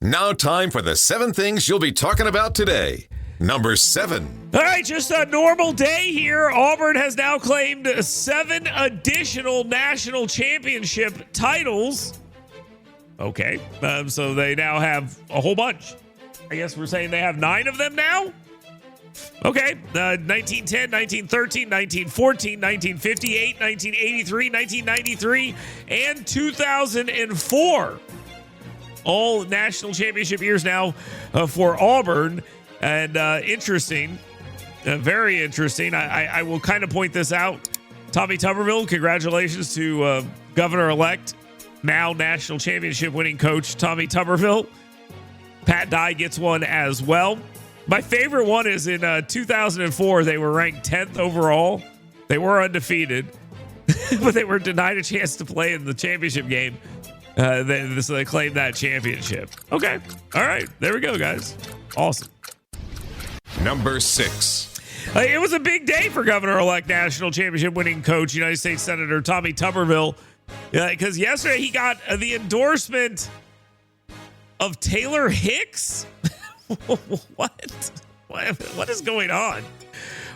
Now time for the 7 things you'll be talking about today. Number 7. All right, just a normal day here. Auburn has now claimed 7 additional national championship titles. Okay, so they now have a whole bunch. I guess we're saying they have 9 of them now? Okay, 1910, 1913, 1914, 1958, 1983, 1993, and 2004. All national championship years now for Auburn. And interesting, very interesting. I will kind of point this out. Tommy Tuberville, congratulations to Governor-elect, now national championship winning coach Tommy Tuberville. Pat Dye gets one as well. My favorite one is in 2004. They were ranked 10th overall. They were undefeated, but they were denied a chance to play in the championship game. So they claimed that championship. Okay. All right. There we go, guys. Awesome. Number 6. It was a big day for Governor-elect national championship winning coach, United States Senator Tommy Tuberville, because yesterday he got the endorsement of Taylor Hicks. What is going on?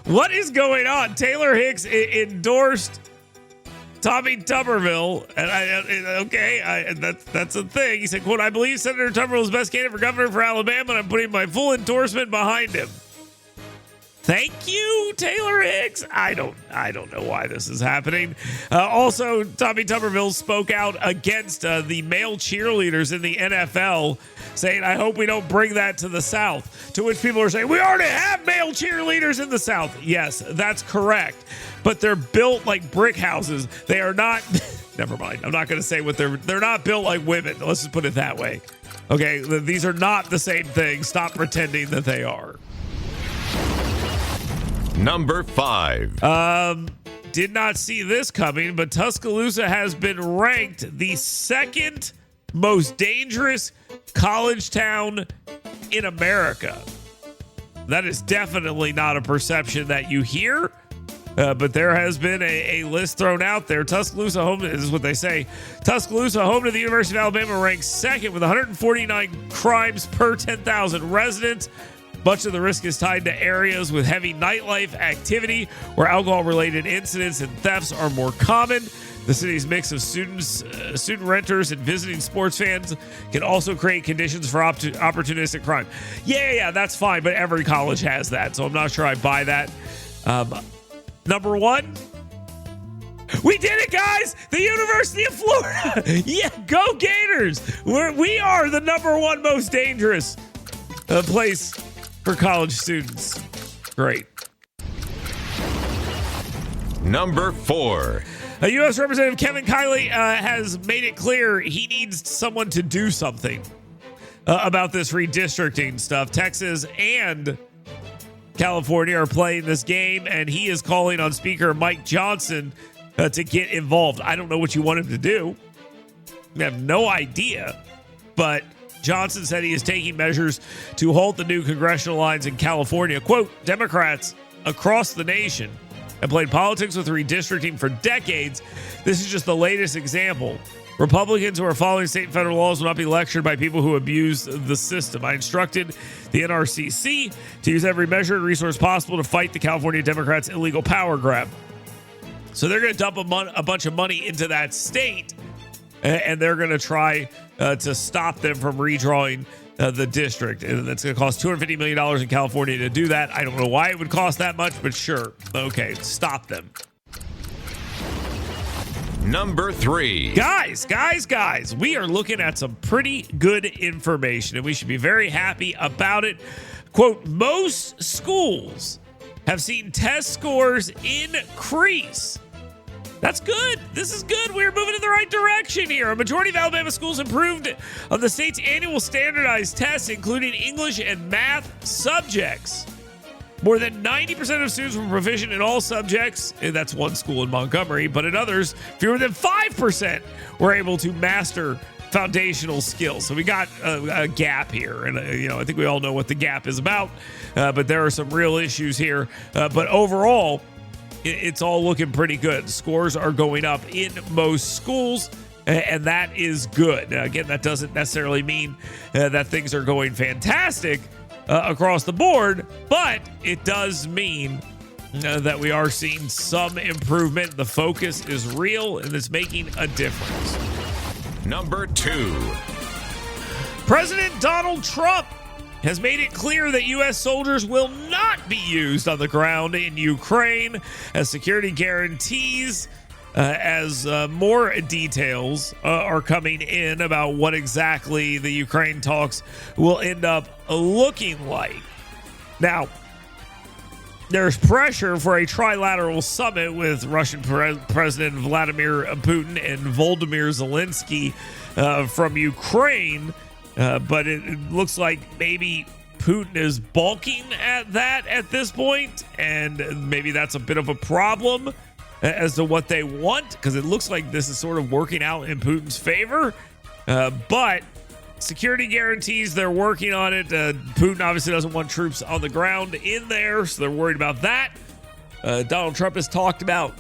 What is going on? Taylor Hicks endorsed Tommy Tuberville, and that's a thing. He said, quote, "I believe Senator Tuberville is the best candidate for governor for Alabama, and I'm putting my full endorsement behind him." Thank you, Taylor Hicks. I don't know why this is happening. Also, Tommy Tuberville spoke out against the male cheerleaders in the NFL, saying, "I hope we don't bring that to the South." To which people are saying, "We already have male cheerleaders in the South." Yes, that's correct. But they're built like brick houses. They are not, never mind. I'm not going to say what they're not built like women. Let's just put it that way. Okay, these are not the same thing. Stop pretending that they are. Number 5. Did not see this coming, but Tuscaloosa has been ranked the 2nd most dangerous college town in America. That is definitely not a perception that you hear, but there has been a list thrown out there. Tuscaloosa, home, this is what they say. Tuscaloosa, home to the University of Alabama, ranks 2nd with 149 crimes per 10,000 residents. Much of the risk is tied to areas with heavy nightlife activity where alcohol-related incidents and thefts are more common. The city's mix of students, student renters, and visiting sports fans can also create conditions for opportunistic crime. Yeah, that's fine, but every college has that, so I'm not sure I buy that. Number 1, we did it, guys! The University of Florida! Yeah, go Gators! We are the number 1 most dangerous place for college students. Great. Number 4. U.S. Representative Kevin Kiley has made it clear he needs someone to do something about this redistricting stuff. Texas and California are playing this game, and he is calling on Speaker Mike Johnson to get involved. I don't know what you want him to do. I have no idea, but Johnson said he is taking measures to halt the new congressional lines in California. Quote, "Democrats across the nation have played politics with redistricting for decades. This is just the latest example. Republicans who are following state and federal laws will not be lectured by people who abuse the system. I instructed the NRCC to use every measure and resource possible to fight the California Democrats' illegal power grab." So they're going to dump a bunch of money into that state, and they're going to try to stop them from redrawing the district. And that's going to cost $250 million in California to do that. I don't know why it would cost that much, but sure. Okay, stop them. Number 3. Guys, we are looking at some pretty good information, and we should be very happy about it. Quote, "Most schools have seen test scores increase." That's good. This is good. We're moving in the right direction here. A majority of Alabama schools improved on the state's annual standardized tests, including English and math subjects. More than 90% of students were proficient in all subjects. And that's one school in Montgomery, but in others, fewer than 5% were able to master foundational skills. So we got a gap here. And, I think we all know what the gap is about, but there are some real issues here. But overall, it's all looking pretty good. Scores are going up in most schools. and that is good. Now, again, that doesn't necessarily mean that things are going fantastic across the board, but it does mean that we are seeing some improvement. The focus is real, and it's making a difference. Number 2. President Donald Trump has made it clear that U.S. soldiers will not be used on the ground in Ukraine as security guarantees, as more details are coming in about what exactly the Ukraine talks will end up looking like. Now, there's pressure for a trilateral summit with Russian President Vladimir Putin and Volodymyr Zelensky from Ukraine. But it looks like maybe Putin is balking at that at this point, and maybe that's a bit of a problem as to what they want, because it looks like this is sort of working out in Putin's favor. But security guarantees, they're working on it. Putin obviously doesn't want troops on the ground in there, so they're worried about that. Donald Trump has talked about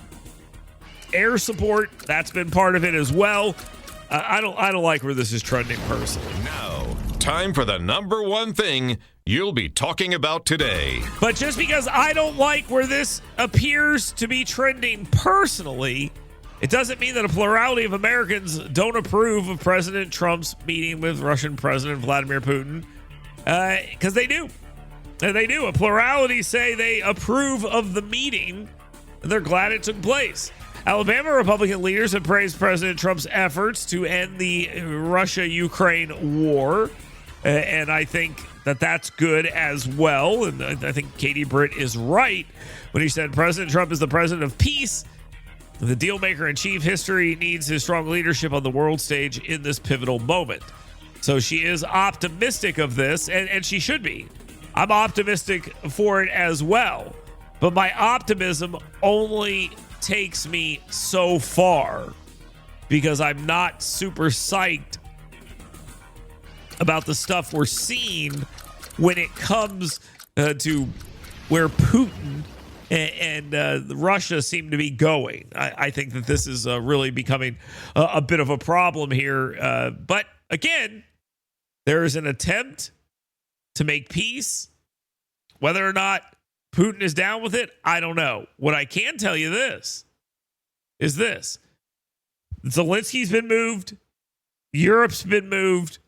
air support. That's been part of it as well. I don't like where this is trending personally. Now, time for the number 1 thing you'll be talking about today. But just because I don't like where this appears to be trending personally, it doesn't mean that a plurality of Americans don't approve of President Trump's meeting with Russian President Vladimir Putin, because they do. And they do. A plurality say they approve of the meeting, and they're glad it took place. Alabama Republican leaders have praised President Trump's efforts to end the Russia-Ukraine war, and I think that that's good as well. And I think Katie Britt is right when he said President Trump is the president of peace. The deal maker in chief. History needs his strong leadership on the world stage in this pivotal moment. So she is optimistic of this, and she should be. I'm optimistic for it as well. But my optimism only takes me so far, because I'm not super psyched about the stuff we're seeing when it comes to where Putin and Russia seem to be going. I think that this is really becoming a bit of a problem here. But again, there is an attempt to make peace. Whether or not Putin is down with it, I don't know. What I can tell you is this. Zelensky's been moved. Europe's been moved.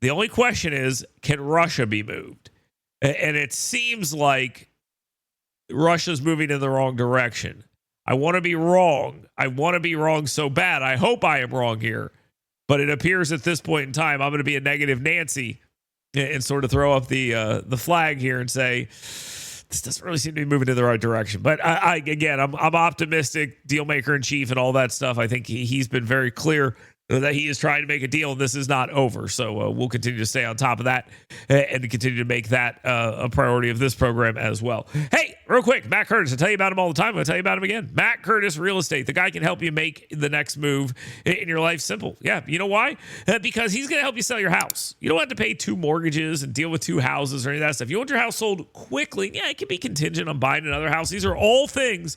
The only question is, can Russia be moved? And it seems like Russia's moving in the wrong direction. I want to be wrong. I want to be wrong so bad. I hope I am wrong here. But it appears at this point in time, I'm going to be a negative Nancy and sort of throw up the flag here and say, this doesn't really seem to be moving in the right direction. But I'm optimistic, deal maker in chief and all that stuff. I think he's been very clear that he is trying to make a deal, and this is not over. So we'll continue to stay on top of that and continue to make that a priority of this program as well. Hey, real quick, Matt Curtis. I tell you about him all the time. I'm going to tell you about him again. Matt Curtis Real Estate. The guy can help you make the next move in your life simple. Yeah, you know why? Because he's going to help you sell your house. You don't have to pay 2 mortgages and deal with 2 houses or any of that stuff. You want your house sold quickly. Yeah, it can be contingent on buying another house. These are all things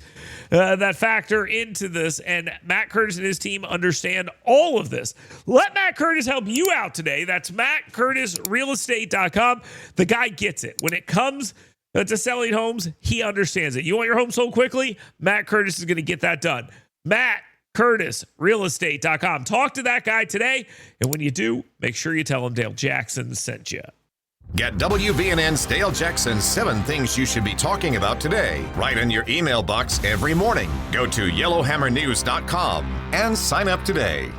that factor into this, and Matt Curtis and his team understand all of this. Let Matt Curtis help you out today. That's mattcurtisrealestate.com. The guy gets it. When it comes to selling homes, he understands it. You want your home sold quickly? Matt Curtis is going to get that done. mattcurtisrealestate.com. Talk to that guy today, and when you do, make sure you tell him Dale Jackson sent you. Get WVNN's Dale Jackson's 7 things you should be talking about today right in your email box every morning. Go to yellowhammernews.com and sign up today.